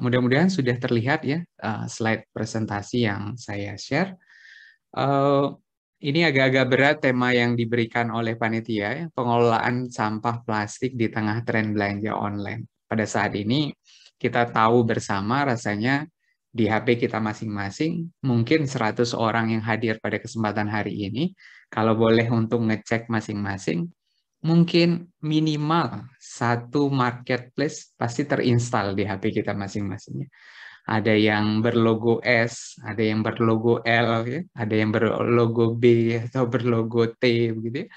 mudah-mudahan sudah terlihat ya slide presentasi yang saya share. Eh, ini agak-agak berat tema yang diberikan oleh panitia, ya, pengelolaan sampah plastik di tengah tren belanja online. Pada saat ini kita tahu bersama rasanya di HP kita masing-masing, mungkin 100 orang yang hadir pada kesempatan hari ini, kalau boleh untuk ngecek masing-masing, mungkin minimal satu marketplace pasti terinstal di HP kita masing-masing. Ada yang berlogo S, ada yang berlogo L, ya, ada yang berlogo B atau berlogo T, begitu ya.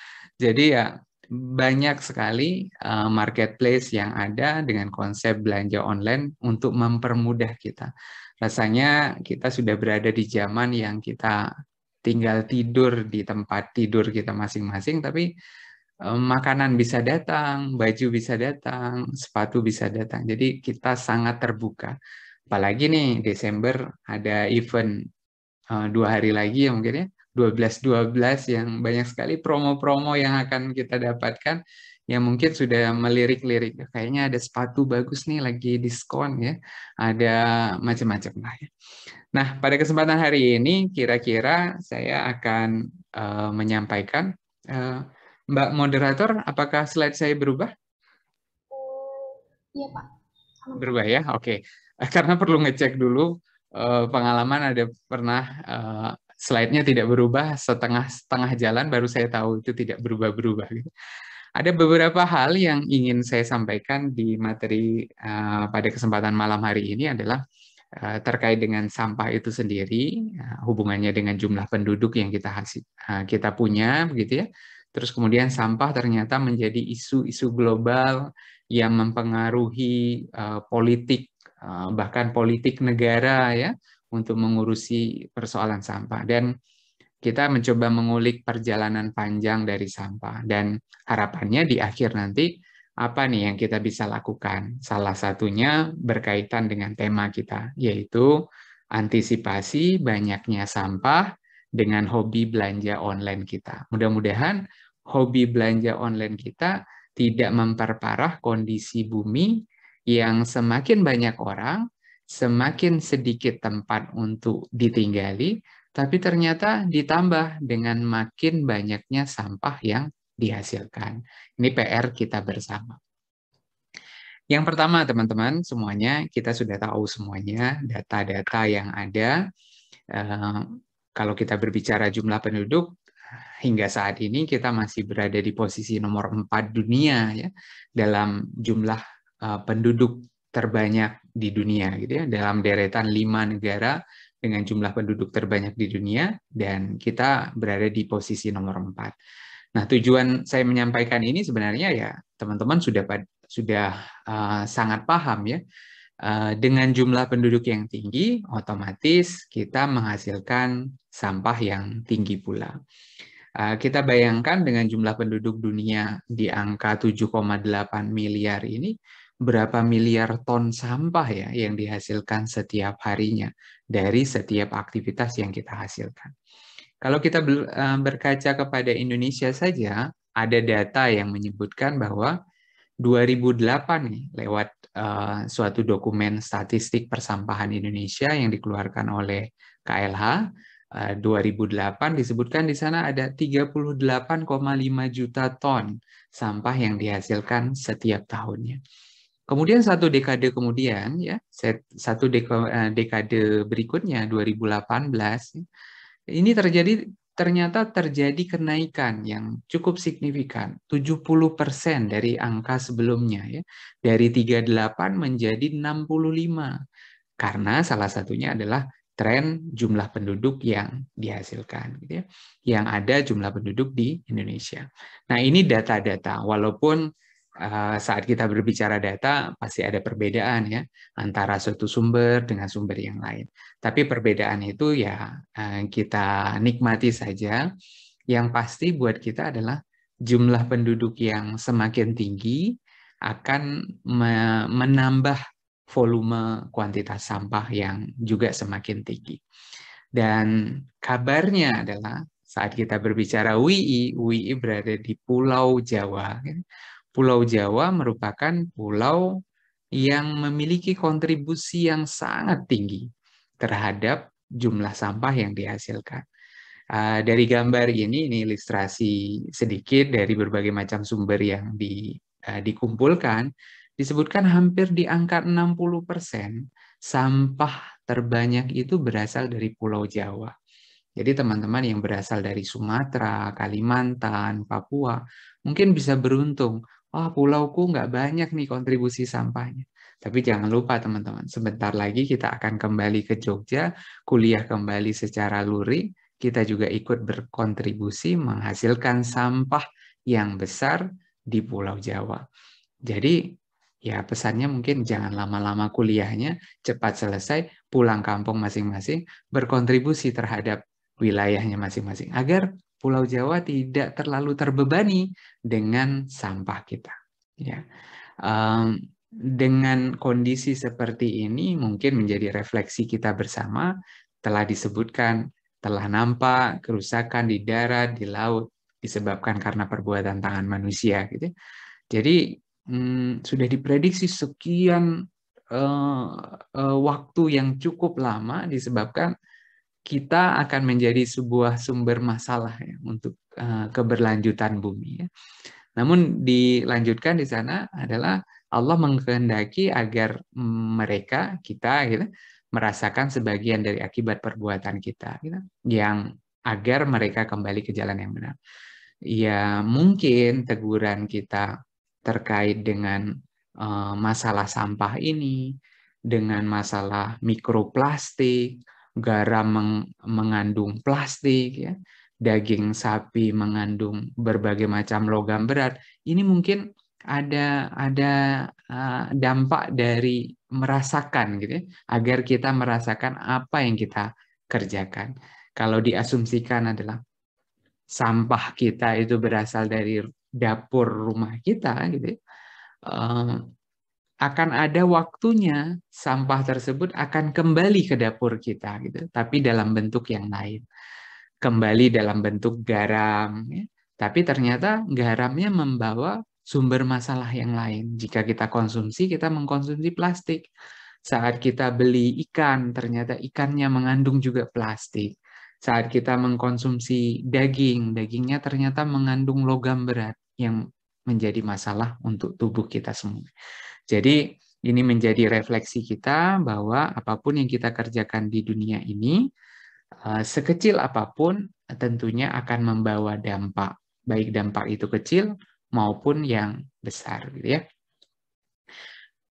Jadi ya banyak sekali marketplace yang ada dengan konsep belanja online untuk mempermudah kita. Rasanya kita sudah berada di zaman yang kita tinggal tidur di tempat tidur kita masing-masing, tapi makanan bisa datang, baju bisa datang, sepatu bisa datang. Jadi kita sangat terbuka. Apalagi nih Desember ada event 2 hari lagi ya mungkin ya, 12-12 yang banyak sekali promo-promo yang akan kita dapatkan yang mungkin sudah melirik-lirik. Kayaknya ada sepatu bagus nih lagi diskon ya, ada macam-macam lah ya. Nah, pada kesempatan hari ini kira-kira saya akan menyampaikan, Mbak Moderator, apakah slide saya berubah? Iya, Pak. Berubah ya, oke. Karena perlu ngecek dulu pengalaman ada pernah slide-nya tidak berubah setengah jalan baru saya tahu itu tidak berubah-berubah. Gitu. Ada beberapa hal yang ingin saya sampaikan di materi pada kesempatan malam hari ini adalah terkait dengan sampah itu sendiri, hubungannya dengan jumlah penduduk yang kita punya, begitu ya. Terus kemudian sampah ternyata menjadi isu-isu global yang mempengaruhi politik, bahkan politik negara ya, untuk mengurusi persoalan sampah. Dan kita mencoba mengulik perjalanan panjang dari sampah. Dan harapannya di akhir nanti, apa nih yang kita bisa lakukan? Salah satunya berkaitan dengan tema kita, yaitu antisipasi banyaknya sampah dengan hobi belanja online kita. Mudah-mudahan hobi belanja online kita tidak memperparah kondisi bumi yang semakin banyak orang, semakin sedikit tempat untuk ditinggali, tapi ternyata ditambah dengan makin banyaknya sampah yang dihasilkan. Ini PR kita bersama. Yang pertama, teman-teman, semuanya kita sudah tahu semuanya data-data yang ada. Kalau kita berbicara jumlah penduduk, hingga saat ini kita masih berada di posisi nomor 4 dunia ya dalam jumlah penduduk terbanyak di dunia gitu ya, dalam deretan 5 negara dengan jumlah penduduk terbanyak di dunia, dan kita berada di posisi nomor 4. Nah, tujuan saya menyampaikan ini sebenarnya ya teman-teman sudah sangat paham ya. Dengan jumlah penduduk yang tinggi, otomatis kita menghasilkan sampah yang tinggi pula. Kita bayangkan dengan jumlah penduduk dunia di angka 7,8 miliar ini, berapa miliar ton sampah ya yang dihasilkan setiap harinya dari setiap aktivitas yang kita hasilkan. Kalau kita berkaca kepada Indonesia saja, ada data yang menyebutkan bahwa 2008 nih, lewat suatu dokumen statistik persampahan Indonesia yang dikeluarkan oleh KLH, 2008 disebutkan di sana ada 38,5 juta ton sampah yang dihasilkan setiap tahunnya. Kemudian satu dekade kemudian, ya, dekade berikutnya 2018, ini ternyata terjadi kenaikan yang cukup signifikan, 70% dari angka sebelumnya ya. Dari 38 menjadi 65. Karena salah satunya adalah tren jumlah penduduk yang dihasilkan gitu ya. Yang ada jumlah penduduk di Indonesia. Nah, ini data-data, walaupun saat kita berbicara data pasti ada perbedaan ya antara suatu sumber dengan sumber yang lain. Tapi perbedaan itu ya kita nikmati saja. Yang pasti buat kita adalah jumlah penduduk yang semakin tinggi akan menambah volume kuantitas sampah yang juga semakin tinggi. Dan kabarnya adalah saat kita berbicara WII berada di Pulau Jawa. Pulau Jawa merupakan pulau yang memiliki kontribusi yang sangat tinggi terhadap jumlah sampah yang dihasilkan. Dari gambar ini ilustrasi sedikit dari berbagai macam sumber yang dikumpulkan, disebutkan hampir di angka 60% sampah terbanyak itu berasal dari Pulau Jawa. Jadi teman-teman yang berasal dari Sumatera, Kalimantan, Papua, mungkin bisa beruntung. Wah, pulauku nggak banyak nih kontribusi sampahnya. Tapi jangan lupa teman-teman, sebentar lagi kita akan kembali ke Jogja, kuliah kembali secara luring, kita juga ikut berkontribusi menghasilkan sampah yang besar di Pulau Jawa. Jadi ya pesannya mungkin jangan lama-lama kuliahnya, cepat selesai, pulang kampung masing-masing, berkontribusi terhadap wilayahnya masing-masing agar Pulau Jawa tidak terlalu terbebani dengan sampah kita. Ya, dengan kondisi seperti ini mungkin menjadi refleksi kita bersama. Telah disebutkan, telah nampak kerusakan di darat, di laut disebabkan karena perbuatan tangan manusia, gitu. Jadi sudah diprediksi sekian waktu yang cukup lama disebabkan kita akan menjadi sebuah sumber masalah ya, untuk keberlanjutan bumi. Ya. Namun dilanjutkan di sana adalah Allah mengkehendaki agar mereka, kita, gitu, merasakan sebagian dari akibat perbuatan kita, gitu, yang agar mereka kembali ke jalan yang benar. Ya mungkin teguran kita terkait dengan masalah sampah ini, dengan masalah mikroplastik, garam mengandung plastik, ya, daging sapi mengandung berbagai macam logam berat. Ini mungkin ada dampak dari merasakan, gitu ya, agar kita merasakan apa yang kita kerjakan. Kalau diasumsikan adalah sampah kita itu berasal dari dapur rumah kita, gitu ya, akan ada waktunya sampah tersebut akan kembali ke dapur kita, gitu, tapi dalam bentuk yang lain, kembali dalam bentuk garam, ya. Tapi ternyata garamnya membawa sumber masalah yang lain. Jika kita konsumsi, kita mengkonsumsi plastik. Saat kita beli ikan, ternyata ikannya mengandung juga plastik. Saat kita mengkonsumsi daging, dagingnya ternyata mengandung logam berat yang menjadi masalah untuk tubuh kita semua. Jadi ini menjadi refleksi kita bahwa apapun yang kita kerjakan di dunia ini, sekecil apapun tentunya akan membawa dampak, baik dampak itu kecil maupun yang besar, gitu ya.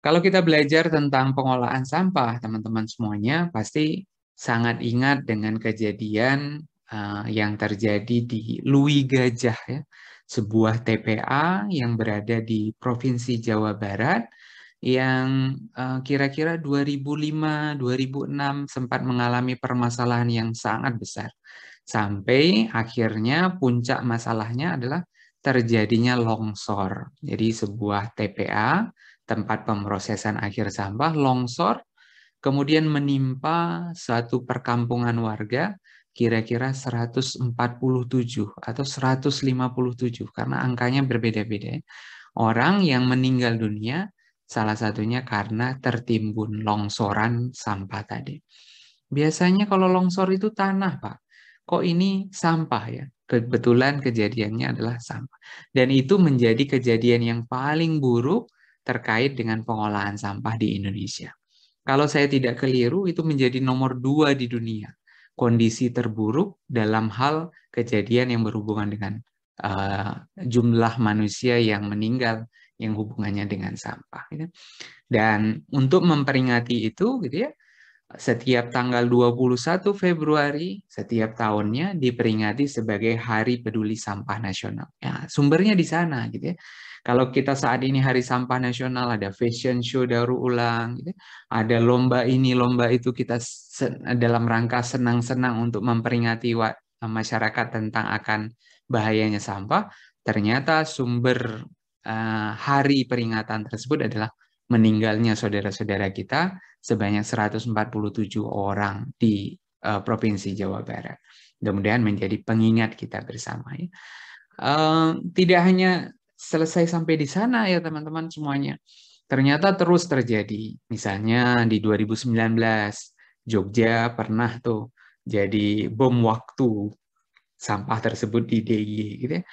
Kalau kita belajar tentang pengolahan sampah, teman-teman semuanya pasti sangat ingat dengan kejadian yang terjadi di Lui Gajah, ya, sebuah TPA yang berada di Provinsi Jawa Barat yang kira-kira 2005-2006 sempat mengalami permasalahan yang sangat besar. Sampai akhirnya puncak masalahnya adalah terjadinya longsor. Jadi sebuah TPA, tempat pemrosesan akhir sampah, longsor, kemudian menimpa suatu perkampungan warga, kira-kira 147 atau 157, karena angkanya berbeda-beda. Orang yang meninggal dunia, salah satunya karena tertimbun longsoran sampah tadi. Biasanya kalau longsor itu tanah, Pak. Kok ini sampah ya? Kebetulan kejadiannya adalah sampah. Dan itu menjadi kejadian yang paling buruk terkait dengan pengolahan sampah di Indonesia. Kalau saya tidak keliru, itu menjadi nomor 2 di dunia. Kondisi terburuk dalam hal kejadian yang berhubungan dengan jumlah manusia yang meninggal yang hubungannya dengan sampah. Gitu. Dan untuk memperingati itu, gitu ya, setiap tanggal 21 Februari setiap tahunnya diperingati sebagai Hari Peduli Sampah Nasional. Ya, sumbernya di sana, gitu ya. Kalau kita saat ini Hari Sampah Nasional, ada fashion show daur ulang, gitu, ada lomba ini, lomba itu, kita dalam rangka senang-senang untuk memperingati masyarakat tentang akan bahayanya sampah. Ternyata sumber hari peringatan tersebut adalah meninggalnya saudara-saudara kita sebanyak 147 orang di Provinsi Jawa Barat. Mudah-mudahan menjadi pengingat kita bersama. Ya. Tidak hanya selesai sampai di sana ya teman-teman semuanya. ternyata terus terjadi. Misalnya di 2019, Jogja pernah tuh jadi bom waktu sampah tersebut di DIY gitu ya.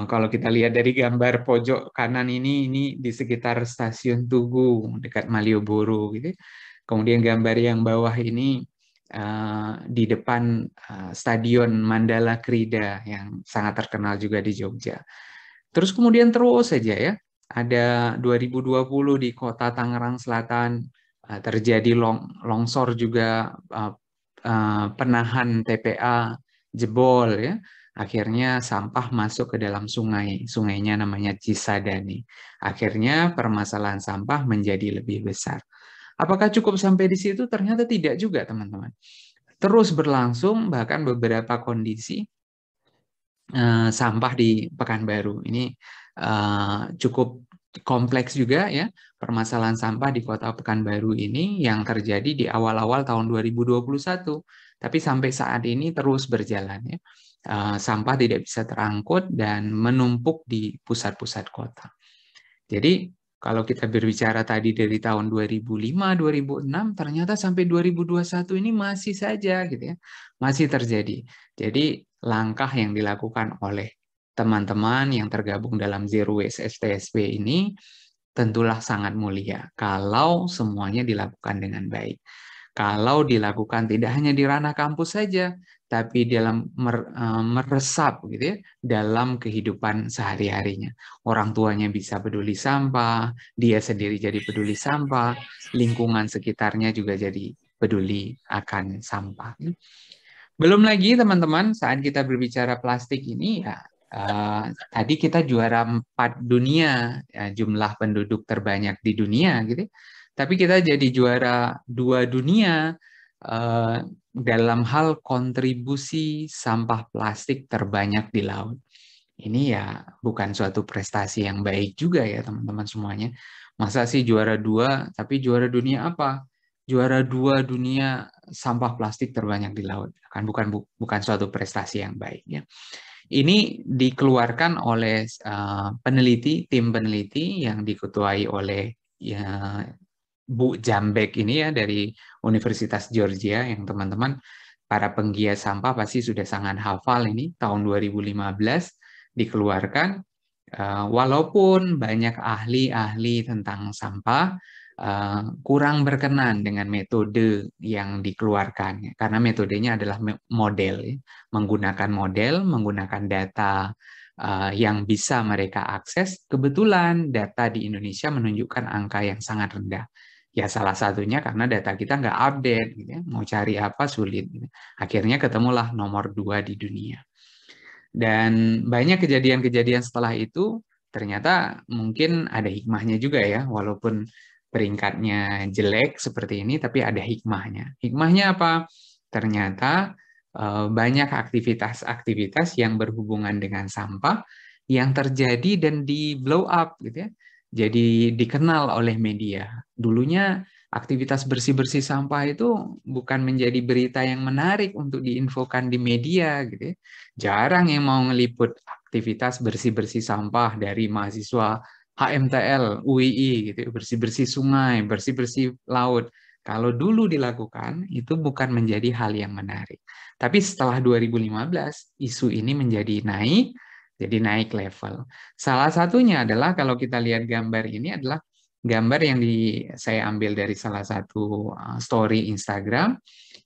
Kalau kita lihat dari gambar pojok kanan ini di sekitar stasiun Tugu dekat Malioboro gitu ya. Kemudian gambar yang bawah ini di depan Stadion Mandala Krida yang sangat terkenal juga di Jogja. Terus kemudian terus saja ya, ada 2020 di kota Tangerang Selatan terjadi longsor juga, penahan TPA jebol ya. Akhirnya sampah masuk ke dalam sungai. Sungainya namanya Cisadane. Akhirnya permasalahan sampah menjadi lebih besar. Apakah cukup sampai di situ? Ternyata tidak juga, teman-teman. Terus berlangsung, bahkan beberapa kondisi sampah di Pekanbaru. Ini cukup kompleks juga ya, permasalahan sampah di kota Pekanbaru ini yang terjadi di awal-awal tahun 2021. Tapi sampai saat ini terus berjalan ya. Sampah tidak bisa terangkut dan menumpuk di pusat-pusat kota. Jadi kalau kita berbicara tadi dari tahun 2005, 2006, ternyata sampai 2021 ini masih saja gitu ya, masih terjadi. Jadi langkah yang dilakukan oleh teman-teman yang tergabung dalam Zero Waste STSP ini tentulah sangat mulia kalau semuanya dilakukan dengan baik. Kalau dilakukan tidak hanya di ranah kampus saja, tapi dalam meresap gitu ya, dalam kehidupan sehari-harinya. Orang tuanya bisa peduli sampah, dia sendiri jadi peduli sampah, lingkungan sekitarnya juga jadi peduli akan sampah. Belum lagi teman-teman, saat kita berbicara plastik ini ya, tadi kita juara 4 dunia, ya, jumlah penduduk terbanyak di dunia gitu. Tapi kita jadi juara 2 dunia dalam hal kontribusi sampah plastik terbanyak di laut. Ini ya bukan suatu prestasi yang baik juga ya teman-teman semuanya. Masa sih juara 2, tapi juara dunia apa? Juara 2 dunia sampah plastik terbanyak di laut. Kan bukan suatu prestasi yang baik ya. Ini dikeluarkan oleh tim peneliti yang diketuai oleh ya, Bu Jambek ini ya dari Universitas Georgia, yang teman-teman para penggiat sampah pasti sudah sangat hafal. Ini tahun 2015 dikeluarkan, walaupun banyak ahli-ahli tentang sampah kurang berkenan dengan metode yang dikeluarkan, karena metodenya adalah model, menggunakan data yang bisa mereka akses. Kebetulan data di Indonesia menunjukkan angka yang sangat rendah. Ya salah satunya karena data kita nggak update, gitu ya. Mau cari apa sulit. Gitu. Akhirnya ketemulah nomor 2 di dunia. Dan banyak kejadian-kejadian setelah itu, ternyata mungkin ada hikmahnya juga ya, walaupun peringkatnya jelek seperti ini, tapi ada hikmahnya. Hikmahnya apa? Ternyata banyak aktivitas-aktivitas yang berhubungan dengan sampah yang terjadi dan di blow up gitu ya. Jadi dikenal oleh media. Dulunya aktivitas bersih-bersih sampah itu bukan menjadi berita yang menarik untuk diinfokan di media gitu ya. Jarang yang mau ngeliput aktivitas bersih-bersih sampah dari mahasiswa HMTL, UII gitu, bersih-bersih sungai, bersih-bersih laut. Kalau dulu dilakukan, itu bukan menjadi hal yang menarik. Tapi setelah 2015, isu ini menjadi naik, jadi naik level. Salah satunya adalah kalau kita lihat gambar ini adalah gambar yang saya ambil dari salah satu story Instagram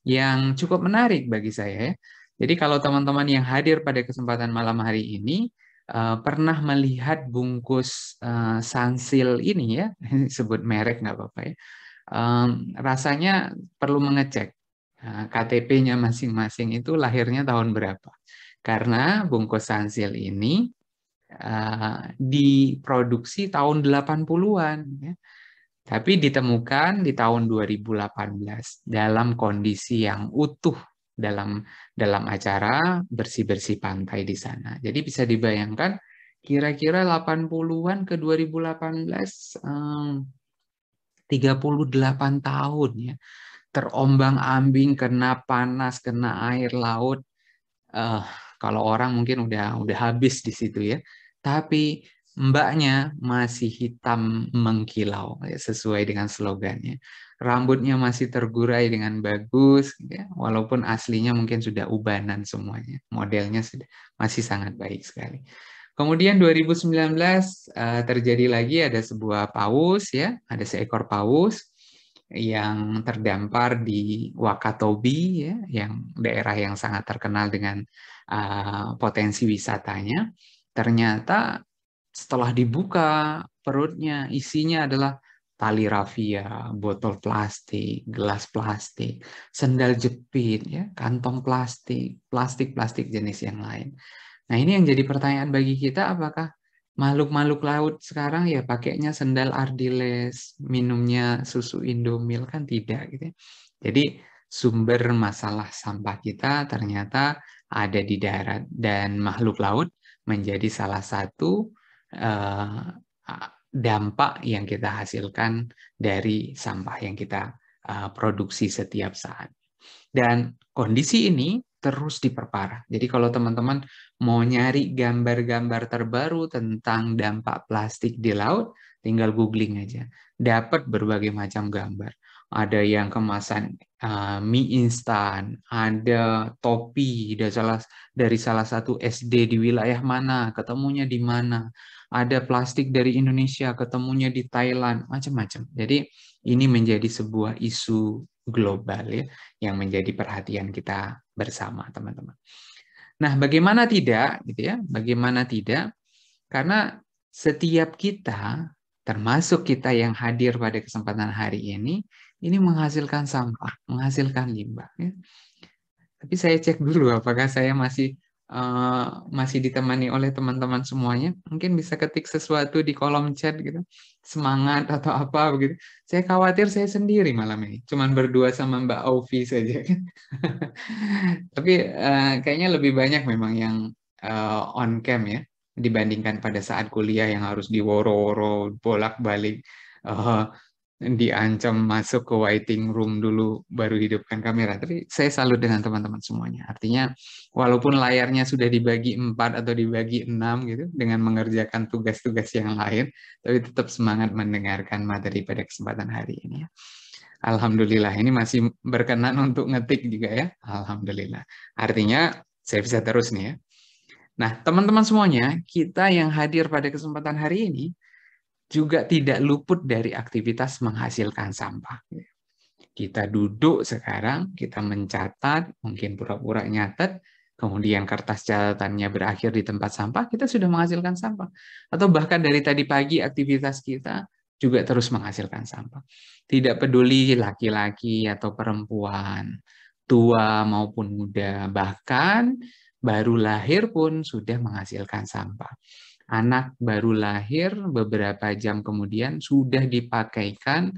yang cukup menarik bagi saya. Jadi kalau teman-teman yang hadir pada kesempatan malam hari ini pernah melihat bungkus Sunsil ini ya, sebut merek nggak apa-apa ya, rasanya perlu mengecek KTP-nya masing-masing itu lahirnya tahun berapa. Karena bungkus Sunsil ini diproduksi tahun 80-an ya. Tapi ditemukan di tahun 2018 dalam kondisi yang utuh dalam acara bersih-bersih pantai di sana. Jadi bisa dibayangkan kira-kira 80-an ke 2018 38 tahun ya. Terombang-ambing, kena panas, kena air laut. Kalau orang mungkin udah habis di situ ya. Tapi mbaknya masih hitam mengkilau, ya, sesuai dengan slogannya. Rambutnya masih tergurai dengan bagus, ya, walaupun aslinya mungkin sudah ubanan semuanya. Modelnya sudah masih sangat baik sekali. Kemudian 2019 terjadi lagi ada sebuah paus, ya, ada seekor paus yang terdampar di Wakatobi, ya, yang daerah yang sangat terkenal dengan potensi wisatanya. Ternyata setelah dibuka perutnya, isinya adalah tali rafia, botol plastik, gelas plastik, sendal jepit, ya, kantong plastik, plastik jenis yang lain. Nah, ini yang jadi pertanyaan bagi kita, apakah makhluk-makhluk laut sekarang ya pakainya sendal Ardiles, minumnya susu Indomil, kan tidak gitu ya. Jadi sumber masalah sampah kita ternyata ada di darat, dan makhluk laut menjadi salah satu dampak yang kita hasilkan dari sampah yang kita produksi setiap saat. Dan kondisi ini terus diperparah. Jadi kalau teman-teman mau nyari gambar-gambar terbaru tentang dampak plastik di laut, tinggal googling aja. Dapat berbagai macam gambar. Ada yang kemasan mie instan, ada topi dari salah satu SD di wilayah mana, ketemunya di mana. Ada plastik dari Indonesia, ketemunya di Thailand, macam-macam. Jadi ini menjadi sebuah isu global, ya, yang menjadi perhatian kita bersama, teman-teman. Nah, bagaimana tidak, gitu ya? Bagaimana tidak? Karena setiap kita, termasuk kita yang hadir pada kesempatan hari ini menghasilkan sampah, menghasilkan limbah. Ya. Tapi saya cek dulu apakah saya masih ditemani oleh teman-teman semuanya. Mungkin bisa ketik sesuatu di kolom chat gitu, semangat atau apa begitu. Saya khawatir saya sendiri malam ini, cuman berdua sama Mbak Aufi saja. Tapi kayaknya lebih banyak memang yang on cam, ya, dibandingkan pada saat kuliah yang harus diworo-woro bolak-balik. eh, Diancam masuk ke waiting room dulu baru hidupkan kamera. Tapi saya salut dengan teman-teman semuanya. Artinya walaupun layarnya sudah dibagi 4 atau dibagi 6 gitu dengan mengerjakan tugas-tugas yang lain, tapi tetap semangat mendengarkan materi pada kesempatan hari ini, ya. Alhamdulillah, ini masih berkenan untuk ngetik juga, ya. Alhamdulillah. Artinya saya bisa terus nih, ya. Nah, teman-teman semuanya, kita yang hadir pada kesempatan hari ini juga tidak luput dari aktivitas menghasilkan sampah. Kita duduk sekarang, kita mencatat, mungkin pura-pura nyatet, kemudian kertas catatannya berakhir di tempat sampah, kita sudah menghasilkan sampah. Atau bahkan dari tadi pagi aktivitas kita juga terus menghasilkan sampah. Tidak peduli laki-laki atau perempuan, tua maupun muda, bahkan baru lahir pun sudah menghasilkan sampah. Anak baru lahir beberapa jam kemudian sudah dipakaikan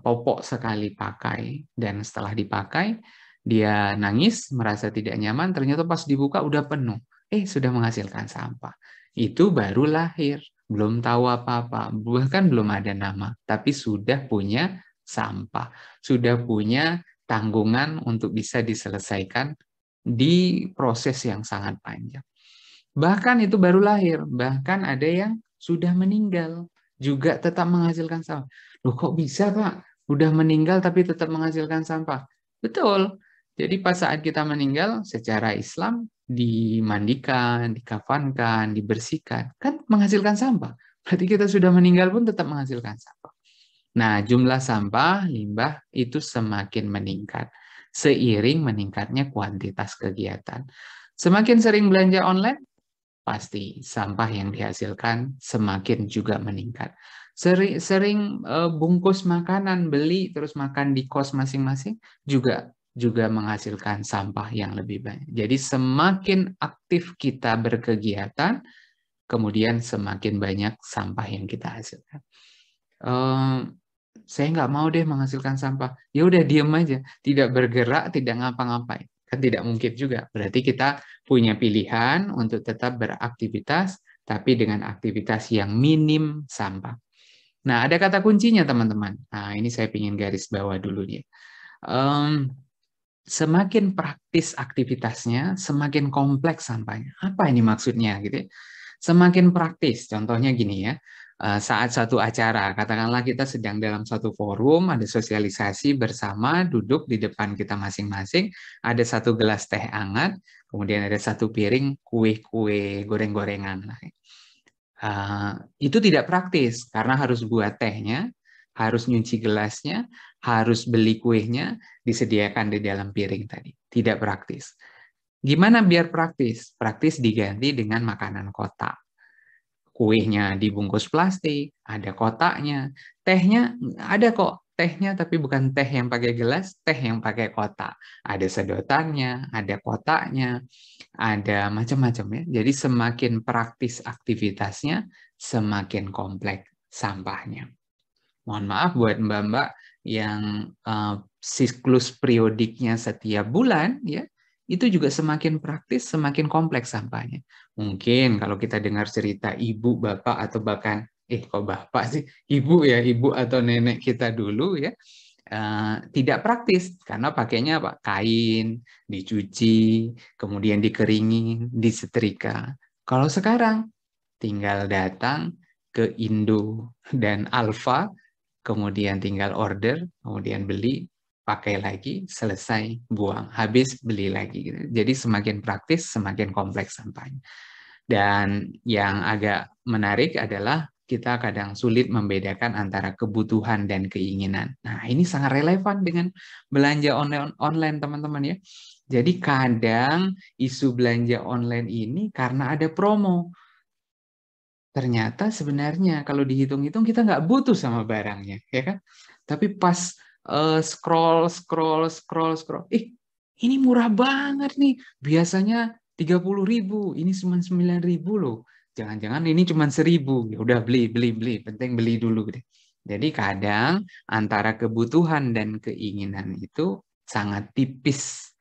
popok sekali pakai, dan setelah dipakai dia nangis, merasa tidak nyaman, ternyata pas dibuka udah penuh. Sudah menghasilkan sampah. Itu baru lahir, belum tahu apa-apa, bahkan belum ada nama, tapi sudah punya sampah, sudah punya tanggungan untuk bisa diselesaikan di proses yang sangat panjang. Bahkan itu baru lahir, bahkan ada yang sudah meninggal, juga tetap menghasilkan sampah. Loh, kok bisa, Pak? Udah meninggal tapi tetap menghasilkan sampah? Betul. Jadi pas saat kita meninggal, secara Islam dimandikan, dikafankan, dibersihkan, kan menghasilkan sampah. Berarti kita sudah meninggal pun tetap menghasilkan sampah. Nah, jumlah sampah, limbah itu semakin meningkat seiring meningkatnya kuantitas kegiatan. Semakin sering belanja online, pasti sampah yang dihasilkan semakin juga meningkat. Sering bungkus makanan, beli terus makan di kos masing-masing juga menghasilkan sampah yang lebih banyak. Jadi semakin aktif kita berkegiatan, kemudian semakin banyak sampah yang kita hasilkan. Saya nggak mau deh menghasilkan sampah. Ya udah, diem aja, tidak bergerak, tidak ngapa-ngapain. Kan tidak mungkin juga. Berarti kita punya pilihan untuk tetap beraktivitas, tapi dengan aktivitas yang minim sampah. Nah, ada kata kuncinya, teman-teman. Nah, ini saya ingin garis bawah dulu nih. Semakin praktis aktivitasnya, semakin kompleks sampahnya. Apa ini maksudnya? Gitu ya? Semakin praktis, contohnya gini ya, saat satu acara, katakanlah kita sedang dalam satu forum, ada sosialisasi bersama, duduk di depan kita masing-masing, ada satu gelas teh hangat, kemudian ada satu piring kue-kue goreng-gorengan. Itu tidak praktis, karena harus buat tehnya, harus nyuci gelasnya, harus beli kuenya, disediakan di dalam piring tadi. Tidak praktis. Gimana biar praktis? Praktis diganti dengan makanan kotak. Kuenya dibungkus plastik, ada kotaknya. Tehnya ada kok, tehnya tapi bukan teh yang pakai gelas, teh yang pakai kotak. Ada sedotannya, ada kotaknya, ada macam-macam ya. Jadi semakin praktis aktivitasnya, semakin kompleks sampahnya. Mohon maaf buat mbak-mbak yang siklus periodiknya setiap bulan ya, itu juga semakin praktis, semakin kompleks sampahnya. Mungkin kalau kita dengar cerita ibu, bapak, atau bahkan, kok bapak sih? Ibu ya, ibu atau nenek kita dulu ya, tidak praktis, karena pakainya apa? Kain, dicuci, kemudian dikeringin, disetrika. Kalau sekarang, tinggal datang ke Indo dan Alfa, kemudian tinggal order, kemudian beli, pakai lagi, selesai, buang, habis, beli lagi. Jadi semakin praktis, semakin kompleks sampahnya. Dan yang agak menarik adalah kita kadang sulit membedakan antara kebutuhan dan keinginan. Nah, ini sangat relevan dengan belanja online, teman-teman ya. Jadi kadang isu belanja online ini karena ada promo. Ternyata sebenarnya kalau dihitung-hitung kita nggak butuh sama barangnya, ya kan? Tapi pas scroll, ini murah banget nih. Biasanya 30.000, ini cuma 9.000 loh. Jangan-jangan ini cuma 1.000. Ya udah beli, penting beli dulu deh. Jadi kadang antara kebutuhan dan keinginan itu sangat tipis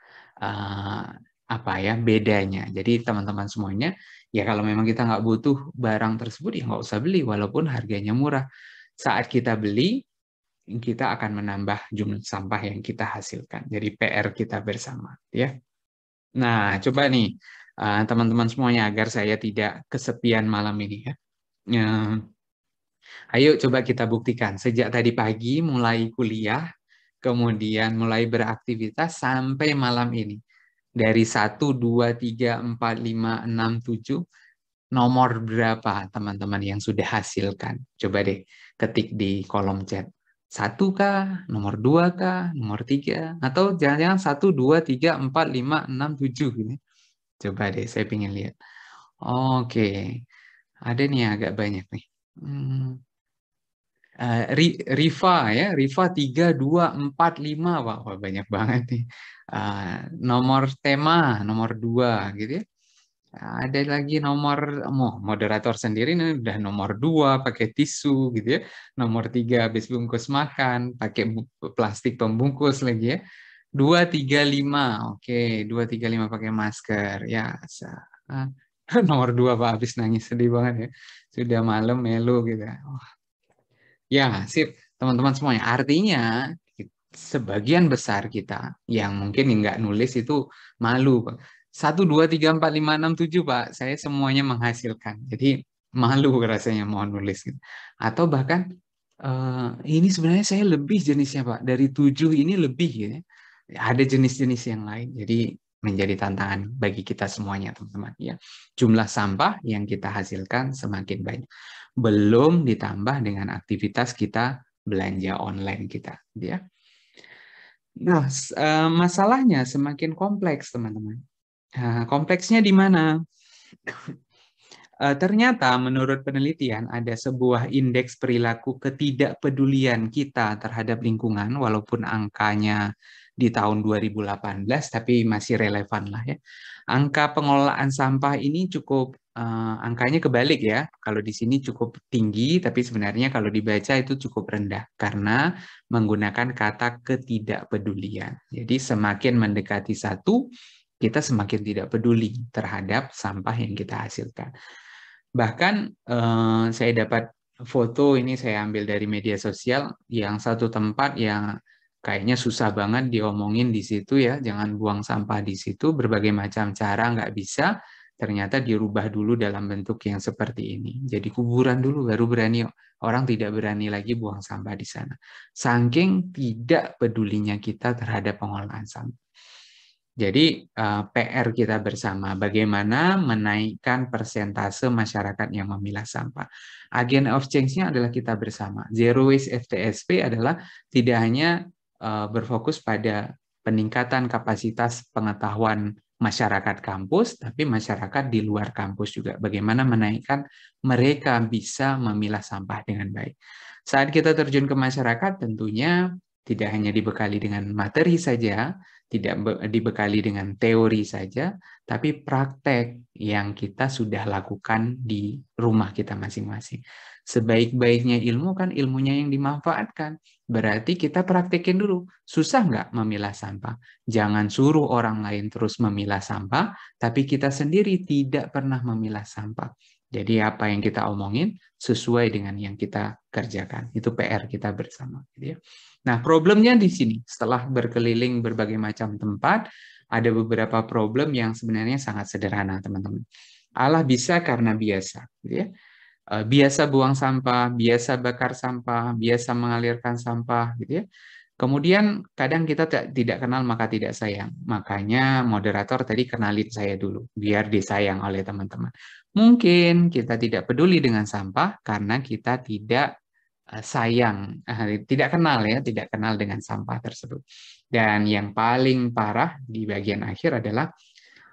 bedanya. Jadi teman-teman semuanya, ya kalau memang kita nggak butuh barang tersebut, ya nggak usah beli, walaupun harganya murah. Saat kita beli, kita akan menambah jumlah sampah yang kita hasilkan. Jadi PR kita bersama, ya. Nah, coba nih teman-teman semuanya, agar saya tidak kesepian malam ini ya. Ayo coba kita buktikan. Sejak tadi pagi mulai kuliah, kemudian mulai beraktivitas sampai malam ini. Dari 1, 2, 3, 4, 5, 6, 7, nomor berapa teman-teman yang sudah hasilkan? Coba deh ketik di kolom chat. 1 kah? Nomor 2 kah? Nomor 3? Atau jangan-jangan 1, 2, 3, 4, 5, 6, 7 gini. Coba deh, saya ingin lihat. Oke, ada nih yang agak banyak nih. Riva ya, Riva 3, 2, 4, 5. Wah, banyak banget nih. Nomor tema, nomor 2 gitu ya. Ada lagi nomor moderator sendiri nih udah nomor 2 pakai tisu gitu ya. Nomor 3 habis bungkus makan pakai plastik pembungkus lagi ya. 2, 3, 5. Oke, 2, 3, 5 pakai masker. Ya, nomor 2 Pak habis nangis, sedih banget ya. Sudah malam melu gitu. Ya, sip. Teman-teman semuanya. Artinya sebagian besar kita yang mungkin nggak nulis itu malu, Pak. 1, 2, 3, 4, 5, 6, 7, Pak. Saya semuanya menghasilkan. Jadi malu rasanya mau nulis. Gitu. Atau bahkan ini sebenarnya saya lebih jenisnya, Pak. Dari 7 ini lebih. Gitu. Ada jenis-jenis yang lain. Jadi menjadi tantangan bagi kita semuanya, teman-teman. Ya, jumlah sampah yang kita hasilkan semakin banyak. Belum ditambah dengan aktivitas kita belanja online kita. Ya. Nah, masalahnya semakin kompleks, teman-teman. Kompleksnya di mana? Ternyata menurut penelitian ada sebuah indeks perilaku ketidakpedulian kita terhadap lingkungan, walaupun angkanya di tahun 2018, tapi masih relevan lah ya. Angka pengelolaan sampah ini cukup, angkanya kebalik ya. Kalau di sini cukup tinggi, tapi sebenarnya kalau dibaca itu cukup rendah, karena menggunakan kata ketidakpedulian. Jadi semakin mendekati 1, kita semakin tidak peduli terhadap sampah yang kita hasilkan. Bahkan saya dapat foto ini, saya ambil dari media sosial, yang satu tempat yang kayaknya susah banget diomongin di situ ya, jangan buang sampah di situ, berbagai macam cara nggak bisa, ternyata dirubah dulu dalam bentuk yang seperti ini. Jadi kuburan dulu baru berani, orang tidak berani lagi buang sampah di sana. Saking tidak pedulinya kita terhadap pengolahan sampah. Jadi PR kita bersama bagaimana menaikkan persentase masyarakat yang memilah sampah. Agen of change-nya adalah kita bersama. Zero Waste FTSP adalah tidak hanya berfokus pada peningkatan kapasitas pengetahuan masyarakat kampus, tapi masyarakat di luar kampus juga. Bagaimana menaikkan mereka bisa memilah sampah dengan baik. Saat kita terjun ke masyarakat, tentunya tidak hanya dibekali dengan materi saja, tidak dibekali dengan teori saja, tapi praktek yang kita sudah lakukan di rumah kita masing-masing. Sebaik-baiknya ilmu kan ilmunya yang dimanfaatkan. Berarti kita praktekin dulu. Susah nggak memilah sampah? Jangan suruh orang lain terus memilah sampah, tapi kita sendiri tidak pernah memilah sampah. Jadi apa yang kita omongin sesuai dengan yang kita kerjakan. Itu PR kita bersama. Gitu ya. Nah, problemnya di sini. Setelah berkeliling berbagai macam tempat, ada beberapa problem yang sebenarnya sangat sederhana, teman-teman. Allah bisa karena biasa. Gitu ya. Biasa buang sampah, biasa bakar sampah, biasa mengalirkan sampah. Gitu ya. Kemudian kadang kita tidak kenal maka tidak sayang. Makanya moderator tadi kenalin saya dulu, biar disayang oleh teman-teman. Mungkin kita tidak peduli dengan sampah karena kita tidak sayang, tidak kenal ya, tidak kenal dengan sampah tersebut. Dan yang paling parah di bagian akhir adalah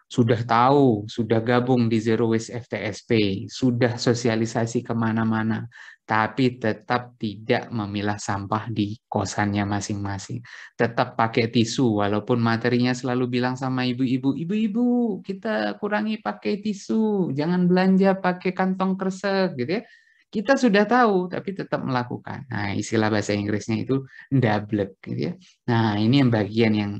sudah tahu, sudah gabung di Zero Waste FTSP, sudah sosialisasi kemana-mana, tapi tetap tidak memilah sampah di kosannya masing-masing. Tetap pakai tisu, walaupun materinya selalu bilang sama ibu-ibu, ibu-ibu kita kurangi pakai tisu, jangan belanja pakai kantong kresek, gitu ya. Kita sudah tahu, tapi tetap melakukan. Nah, istilah bahasa Inggrisnya itu ndablek, gitu ya. Nah, ini yang bagian yang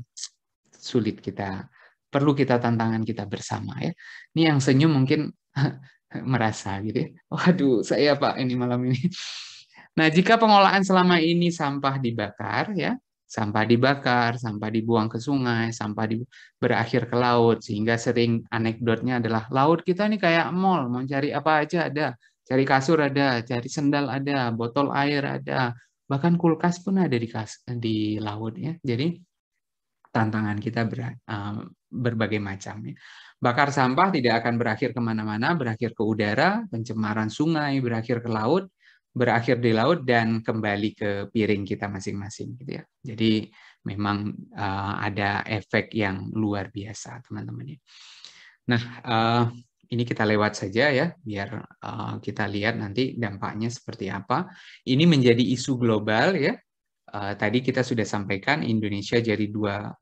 sulit kita, perlu kita tantangan kita bersama ya. Ini yang senyum mungkin merasa gitu ya. Waduh, saya Pak ini malam ini. Nah, jika pengolahan selama ini sampah dibakar ya, sampah dibakar, sampah dibuang ke sungai, sampah berakhir ke laut, sehingga sering anekdotnya adalah laut kita ini kayak mall, mau cari apa aja ada. Cari kasur ada, cari sendal ada, botol air ada, bahkan kulkas pun ada di laut ya. Jadi tantangan kita berbagai macam. Ya. Bakar sampah tidak akan berakhir kemana-mana, berakhir ke udara, pencemaran sungai, berakhir ke laut, berakhir di laut, dan kembali ke piring kita masing-masing. Gitu ya. Jadi memang ada efek yang luar biasa, teman-teman. Nah, ini kita lewat saja ya, biar kita lihat nanti dampaknya seperti apa. Ini menjadi isu global ya. Tadi kita sudah sampaikan Indonesia jadi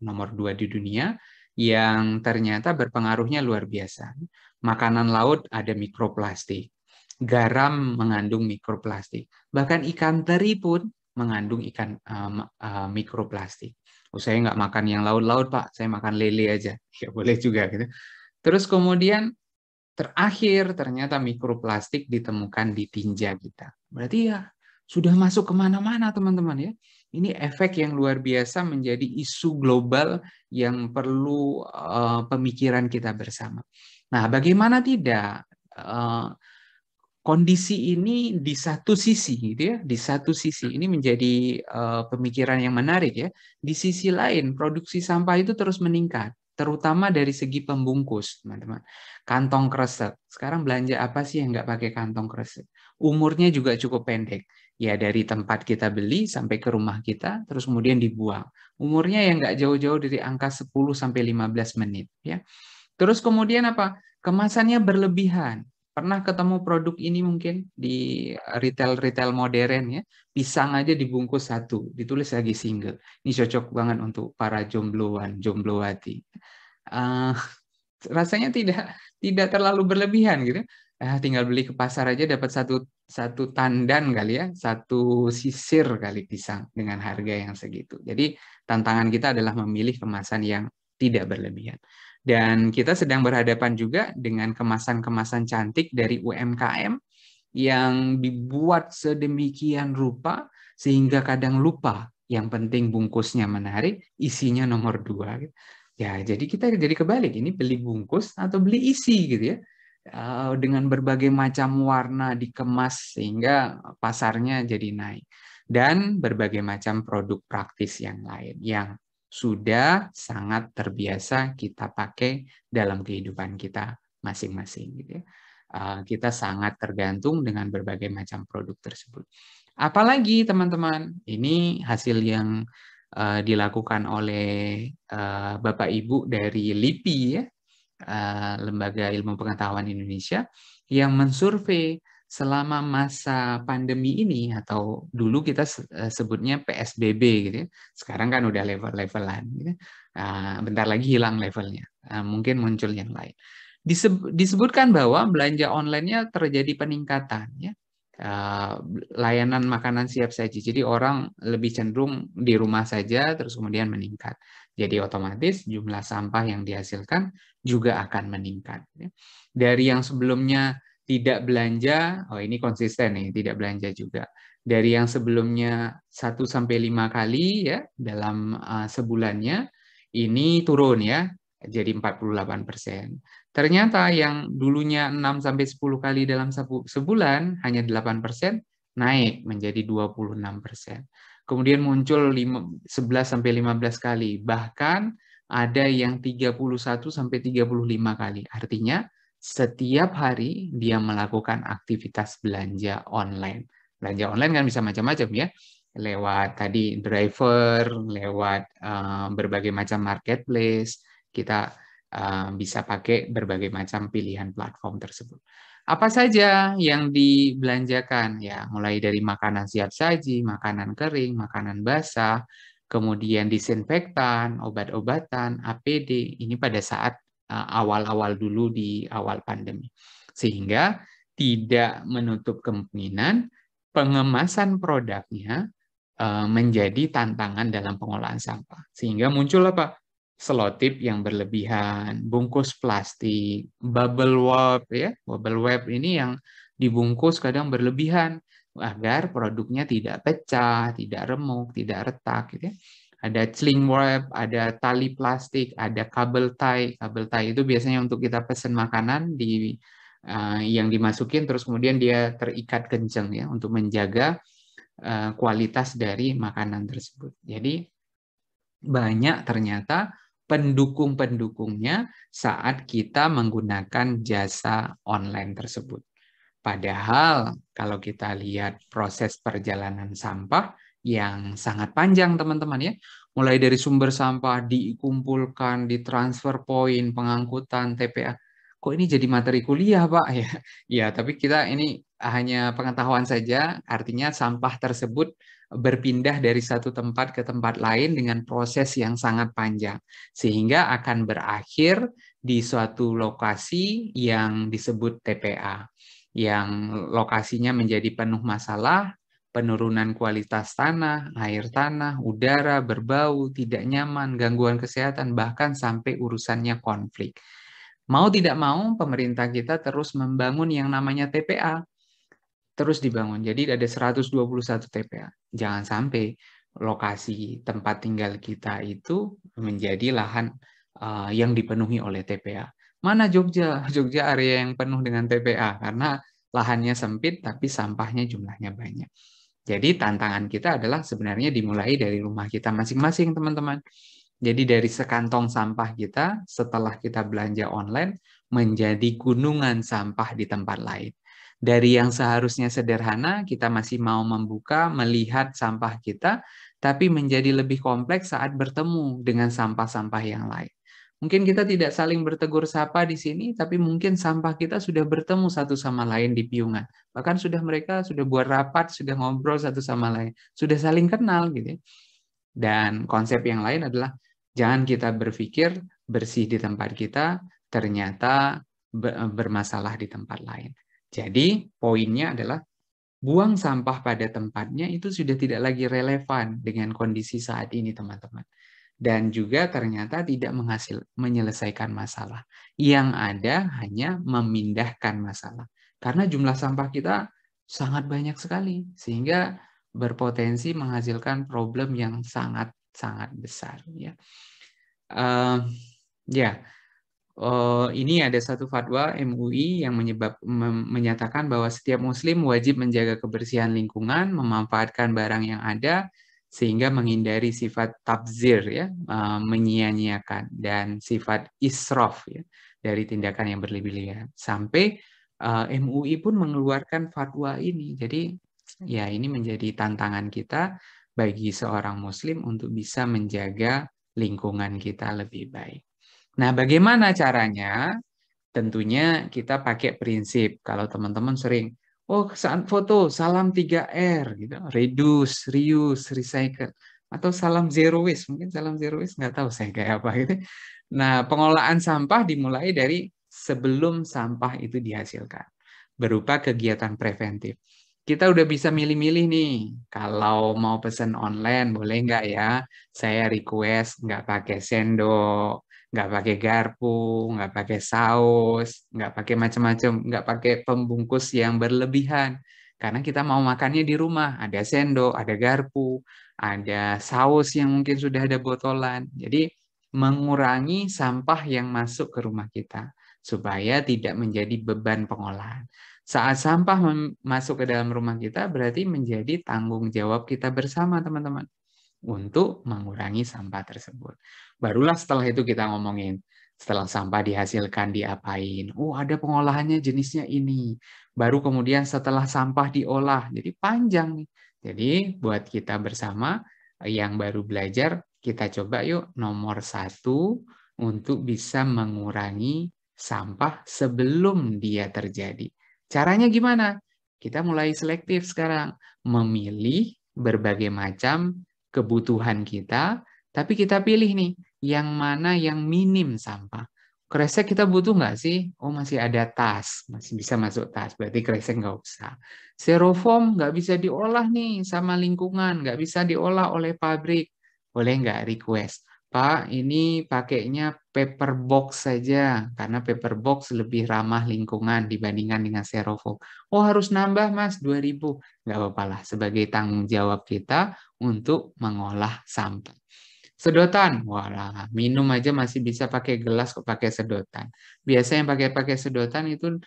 nomor 2 di dunia yang ternyata berpengaruhnya luar biasa. Makanan laut ada mikroplastik, garam mengandung mikroplastik, bahkan ikan teri pun mengandung mikroplastik. Saya nggak makan yang laut-laut Pak, saya makan lele aja, ya boleh juga gitu. Terus kemudian terakhir ternyata mikroplastik ditemukan di tinja kita. Berarti ya sudah masuk kemana-mana teman-teman ya. Ini efek yang luar biasa menjadi isu global yang perlu pemikiran kita bersama. Nah, bagaimana tidak kondisi ini di satu sisi, gitu ya, di satu sisi ini menjadi pemikiran yang menarik ya. Di sisi lain, produksi sampah itu terus meningkat, terutama dari segi pembungkus, teman-teman. Kantong kresek. Sekarang belanja apa sih yang nggak pakai kantong kresek? Umurnya juga cukup pendek. Ya dari tempat kita beli sampai ke rumah kita, terus kemudian dibuang. Umurnya yang nggak jauh-jauh dari angka 10-15 menit. Ya. Terus kemudian apa? Kemasannya berlebihan. Pernah ketemu produk ini mungkin di retail-retail modern ya. Pisang aja dibungkus satu, ditulis lagi single. Ini cocok banget untuk para jombloan, jomblowati. Rasanya tidak terlalu berlebihan gitu. Tinggal beli ke pasar aja dapat satu tandan kali ya, satu sisir kali pisang dengan harga yang segitu. Jadi tantangan kita adalah memilih kemasan yang tidak berlebihan. Dan kita sedang berhadapan juga dengan kemasan-kemasan cantik dari UMKM yang dibuat sedemikian rupa sehingga kadang lupa yang penting bungkusnya menarik, isinya nomor 2. Ya, jadi kita jadi kebalik. Ini beli bungkus atau beli isi gitu ya. Dengan berbagai macam warna dikemas sehingga pasarnya jadi naik. Dan berbagai macam produk praktis yang lain yang sudah sangat terbiasa kita pakai dalam kehidupan kita masing-masing gitu ya. Kita sangat tergantung dengan berbagai macam produk tersebut. Apalagi teman-teman, ini hasil yang dilakukan oleh Bapak Ibu dari LIPI ya, Lembaga Ilmu Pengetahuan Indonesia, yang mensurvei selama masa pandemi ini, atau dulu kita sebutnya PSBB gitu ya. Sekarang kan udah level-levelan gitu. Bentar lagi hilang levelnya. Mungkin muncul yang lain. Disebutkan bahwa belanja online-nya terjadi peningkatan ya. Layanan makanan siap saji. Jadi orang lebih cenderung di rumah saja terus kemudian meningkat. Jadi otomatis jumlah sampah yang dihasilkan juga akan meningkat. Dari yang sebelumnya tidak belanja, oh ini konsisten nih, tidak belanja juga. Dari yang sebelumnya 1-5 kali ya dalam sebulannya, ini turun ya, jadi 48%. Ternyata yang dulunya 6-10 kali dalam sebulan, hanya 8%, naik menjadi 26%. Kemudian muncul 11-15 kali, bahkan ada yang 31-35 kali. Artinya setiap hari dia melakukan aktivitas belanja online. Belanja online kan bisa macam-macam ya. Lewat tadi driver, lewat berbagai macam marketplace, kita bisa pakai berbagai macam pilihan platform tersebut. Apa saja yang dibelanjakan? Ya, mulai dari makanan siap saji, makanan kering, makanan basah, kemudian disinfektan, obat-obatan, APD, ini pada saat awal-awal dulu di awal pandemi. Sehingga tidak menutup kemungkinan pengemasan produknya menjadi tantangan dalam pengolahan sampah. Sehingga muncul apa? Selotip yang berlebihan, bungkus plastik, bubble wrap ya. Bubble wrap ini yang dibungkus kadang berlebihan agar produknya tidak pecah, tidak remuk, tidak retak gitu ya. Ada sling wrap, ada tali plastik, ada kabel tie. Kabel tie itu biasanya untuk kita pesan makanan di yang dimasukin terus kemudian dia terikat kencang ya untuk menjaga kualitas dari makanan tersebut. Jadi banyak ternyata pendukung-pendukungnya saat kita menggunakan jasa online tersebut. Padahal kalau kita lihat proses perjalanan sampah yang sangat panjang teman-teman ya, mulai dari sumber sampah dikumpulkan, ditransfer poin, pengangkutan, TPA. Kok ini jadi materi kuliah, Pak? Ya, ya, tapi kita ini hanya pengetahuan saja, artinya sampah tersebut berpindah dari satu tempat ke tempat lain dengan proses yang sangat panjang, sehingga akan berakhir di suatu lokasi yang disebut TPA, yang lokasinya menjadi penuh masalah, penurunan kualitas tanah, air tanah, udara, berbau, tidak nyaman, gangguan kesehatan, bahkan sampai urusannya konflik. Mau tidak mau, pemerintah kita terus membangun yang namanya TPA. Terus dibangun. Jadi ada 121 TPA. Jangan sampai lokasi tempat tinggal kita itu menjadi lahan yang dipenuhi oleh TPA. Mana Jogja? Jogja area yang penuh dengan TPA karena lahannya sempit tapi sampahnya jumlahnya banyak. Jadi tantangan kita adalah sebenarnya dimulai dari rumah kita masing-masing, teman-teman. Jadi dari sekantong sampah kita setelah kita belanja online menjadi gunungan sampah di tempat lain. Dari yang seharusnya sederhana, kita masih mau membuka, melihat sampah kita, tapi menjadi lebih kompleks saat bertemu dengan sampah-sampah yang lain. Mungkin kita tidak saling bertegur sapa di sini, tapi mungkin sampah kita sudah bertemu satu sama lain di piungan. Bahkan mereka sudah buat rapat, sudah ngobrol satu sama lain, sudah saling kenal gitu ya. Dan konsep yang lain adalah jangan kita berpikir bersih di tempat kita, ternyata bermasalah di tempat lain. Jadi poinnya adalah buang sampah pada tempatnya itu sudah tidak lagi relevan dengan kondisi saat ini, teman-teman. Dan juga ternyata tidak menyelesaikan masalah. Yang ada hanya memindahkan masalah. Karena jumlah sampah kita sangat banyak sekali. Sehingga berpotensi menghasilkan problem yang sangat-sangat besar. Ya. Ya, ini ada satu fatwa MUI yang menyatakan bahwa setiap muslim wajib menjaga kebersihan lingkungan, memanfaatkan barang yang ada sehingga menghindari sifat tabzir ya, menyia-nyiakan dan sifat israf ya dari tindakan yang berlebihan. Sampai MUI pun mengeluarkan fatwa ini. Jadi ya ini menjadi tantangan kita bagi seorang muslim untuk bisa menjaga lingkungan kita lebih baik. Nah, bagaimana caranya? Tentunya kita pakai prinsip. Kalau teman-teman sering, oh saat foto salam 3R gitu, reduce, reuse, recycle, atau salam zero waste. Mungkin salam zero waste nggak tahu saya kayak apa gitu. Nah, pengolahan sampah dimulai dari sebelum sampah itu dihasilkan, berupa kegiatan preventif. Kita udah bisa milih-milih nih, kalau mau pesan online boleh nggak ya? Saya request nggak pakai sendok, nggak pakai garpu, nggak pakai saus, nggak pakai macam-macam, nggak pakai pembungkus yang berlebihan. Karena kita mau makannya di rumah, ada sendok, ada garpu, ada saus yang mungkin sudah ada botolan. Jadi mengurangi sampah yang masuk ke rumah kita supaya tidak menjadi beban pengolahan. Saat sampah masuk ke dalam rumah kita berarti menjadi tanggung jawab kita bersama, teman-teman, untuk mengurangi sampah tersebut. Barulah setelah itu kita ngomongin, setelah sampah dihasilkan diapain. Oh, ada pengolahannya jenisnya ini. Baru kemudian setelah sampah diolah. Jadi panjang nih. Jadi buat kita bersama yang baru belajar, kita coba yuk nomor 1 untuk bisa mengurangi sampah sebelum dia terjadi. Caranya gimana? Kita mulai selektif sekarang. Memilih berbagai macam kebutuhan kita, tapi kita pilih nih, yang mana yang minim sampah. Kresek kita butuh nggak sih? Oh, masih ada tas, masih bisa masuk tas, berarti kresek nggak usah. Styrofoam nggak bisa diolah nih sama lingkungan, nggak bisa diolah oleh pabrik. Boleh nggak request? Pak, ini pakainya paper box saja, karena paper box lebih ramah lingkungan dibandingkan dengan styrofoam. Oh, harus nambah mas, 2.000. Nggak apa-apa lah, sebagai tanggung jawab kita untuk mengolah sampah. Sedotan, walah, minum aja masih bisa pakai gelas kok pakai sedotan. Biasa yang pakai sedotan itu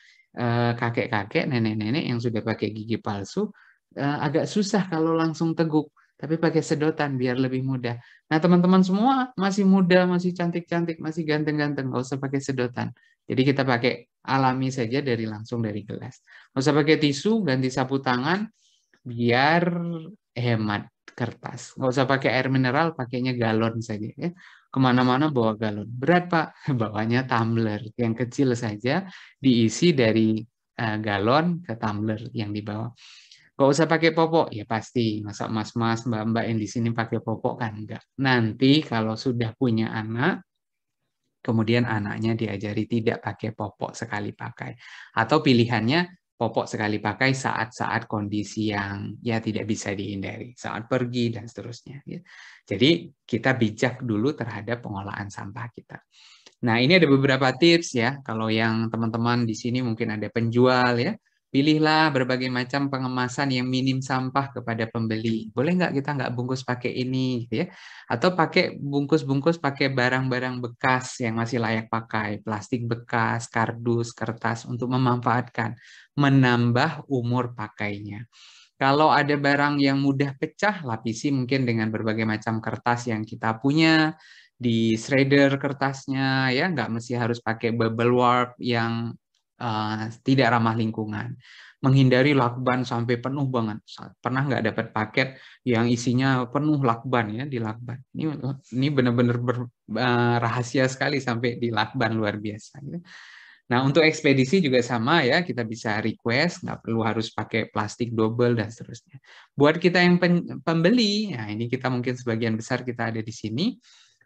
kakek-kakek, nenek-nenek yang sudah pakai gigi palsu, agak susah kalau langsung teguk. Tapi pakai sedotan biar lebih mudah. Nah, teman-teman semua masih muda, masih cantik-cantik, masih ganteng-ganteng, nggak usah pakai sedotan. Jadi kita pakai alami saja langsung dari gelas. Nggak usah pakai tisu, ganti sapu tangan, biar hemat kertas. Nggak usah pakai air mineral, pakainya galon saja. Ya. Kemana-mana bawa galon. Berat, Pak. Bawanya tumbler. Yang kecil saja diisi dari galon ke tumbler yang dibawa. Nggak usah pakai popok. Ya pasti. Masa mas-mas, mbak-mbak yang di sini pakai popok kan? Enggak. Nanti kalau sudah punya anak, kemudian anaknya diajari tidak pakai popok sekali pakai. Atau pilihannya popok sekali pakai saat-saat kondisi yang ya tidak bisa dihindari, saat pergi dan seterusnya. Ya. Jadi kita bijak dulu terhadap pengolahan sampah kita. Nah, ini ada beberapa tips ya. Kalau yang teman-teman di sini mungkin ada penjual ya, pilihlah berbagai macam pengemasan yang minim sampah kepada pembeli. Boleh nggak kita nggak bungkus pakai ini, gitu ya? Atau pakai bungkus-bungkus pakai barang-barang bekas yang masih layak pakai, plastik bekas, kardus, kertas untuk memanfaatkan, menambah umur pakainya. Kalau ada barang yang mudah pecah, lapisi mungkin dengan berbagai macam kertas yang kita punya, di shredder kertasnya, ya nggak mesti harus pakai bubble wrap yang tidak ramah lingkungan. Menghindari lakban sampai penuh banget. Pernah nggak dapat paket yang isinya penuh lakban ya di lakban. Ini benar-benar rahasia sekali sampai di lakban luar biasa. Gitu. Nah, untuk ekspedisi juga sama ya, kita bisa request, nggak perlu harus pakai plastik double dan seterusnya. Buat kita yang pembeli, nah ini kita mungkin sebagian besar kita ada di sini,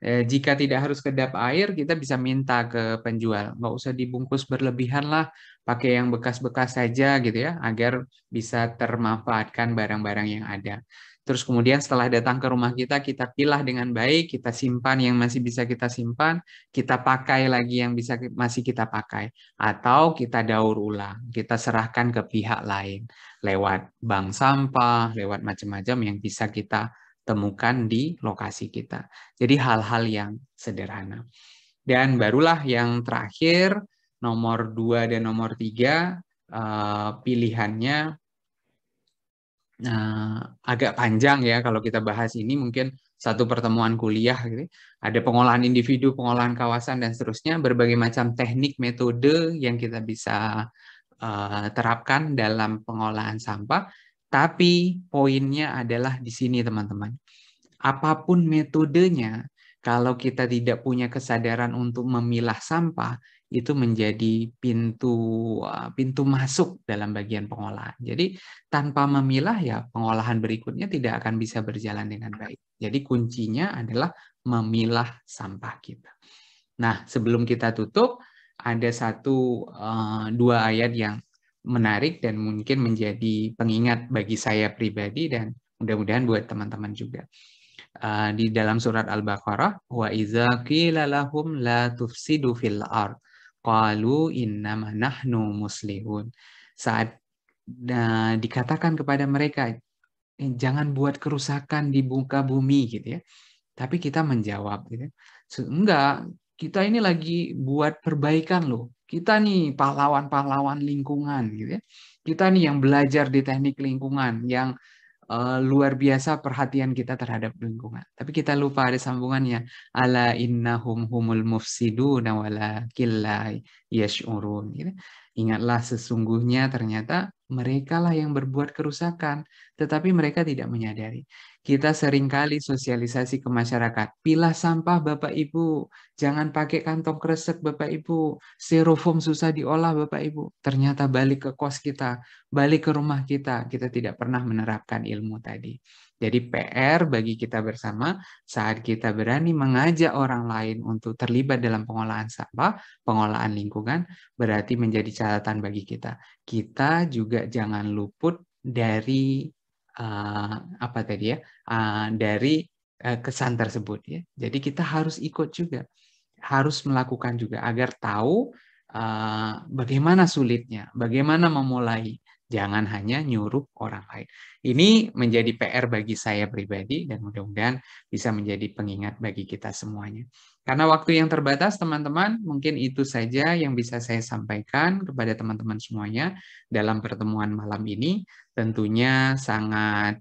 jika tidak harus kedap air, kita bisa minta ke penjual, nggak usah dibungkus berlebihan lah, pakai yang bekas-bekas saja gitu ya, agar bisa termanfaatkan barang-barang yang ada. Terus kemudian setelah datang ke rumah kita pilah dengan baik, kita simpan yang masih bisa kita simpan, kita pakai lagi yang bisa masih kita pakai, atau kita daur ulang, kita serahkan ke pihak lain lewat bank sampah, lewat macam-macam yang bisa kita temukan di lokasi kita. Jadi hal-hal yang sederhana. Dan barulah yang terakhir, nomor 2 dan nomor 3, pilihannya agak panjang ya kalau kita bahas ini, mungkin satu pertemuan kuliah gitu. Ada pengolahan individu, pengolahan kawasan dan seterusnya, berbagai macam teknik metode yang kita bisa terapkan dalam pengolahan sampah. Tapi poinnya adalah di sini teman-teman. Apapun metodenya, kalau kita tidak punya kesadaran untuk memilah sampah, itu menjadi pintu masuk dalam bagian pengolahan. Jadi tanpa memilah ya pengolahan berikutnya tidak akan bisa berjalan dengan baik. Jadi kuncinya adalah memilah sampah kita. Nah, sebelum kita tutup, ada dua ayat yang menarik dan mungkin menjadi pengingat bagi saya pribadi dan mudah-mudahan buat teman-teman juga. Di dalam surat Al-Baqarah, wa idza qila lahum la tufsidu fil ard qalu innama nahnu muslihun. Saat dikatakan kepada mereka, jangan buat kerusakan di muka bumi gitu ya. Tapi kita menjawab gitu. Enggak, kita ini lagi buat perbaikan loh. Kita nih pahlawan-pahlawan lingkungan gitu ya. Kita nih yang belajar di teknik lingkungan, yang luar biasa perhatian kita terhadap lingkungan. Tapi kita lupa ada sambungannya. Ala innahum humul mufsiduna walakin la yash'urun. Gitu. Ingatlah sesungguhnya ternyata mereka lah yang berbuat kerusakan, tetapi mereka tidak menyadari. Kita seringkali sosialisasi ke masyarakat, pilah sampah Bapak Ibu, jangan pakai kantong kresek Bapak Ibu, styrofoam susah diolah Bapak Ibu. Ternyata balik ke kos kita, balik ke rumah kita tidak pernah menerapkan ilmu tadi. Jadi PR bagi kita bersama saat kita berani mengajak orang lain untuk terlibat dalam pengolahan sampah, pengolahan lingkungan, berarti menjadi catatan bagi kita. Kita juga jangan luput dari dari kesan tersebut ya. Jadi kita harus ikut juga, harus melakukan juga agar tahu bagaimana sulitnya, bagaimana memulai. Jangan hanya nyuruh orang lain. Ini menjadi PR bagi saya pribadi dan mudah-mudahan bisa menjadi pengingat bagi kita semuanya. Karena waktu yang terbatas, teman-teman, mungkin itu saja yang bisa saya sampaikan kepada teman-teman semuanya dalam pertemuan malam ini. Tentunya sangat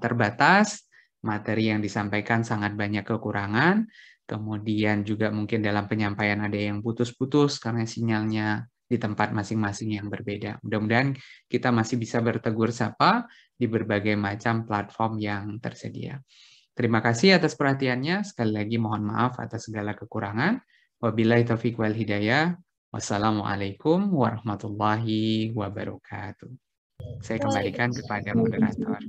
terbatas, materi yang disampaikan sangat banyak kekurangan, kemudian juga mungkin dalam penyampaian ada yang putus-putus karena sinyalnya di tempat masing-masing yang berbeda. Mudah-mudahan kita masih bisa bertegur sapa di berbagai macam platform yang tersedia. Terima kasih atas perhatiannya. Sekali lagi mohon maaf atas segala kekurangan. Wabillahi taufiq wal hidayah. Wassalamualaikum warahmatullahi wabarakatuh. Saya kembalikan kepada moderator.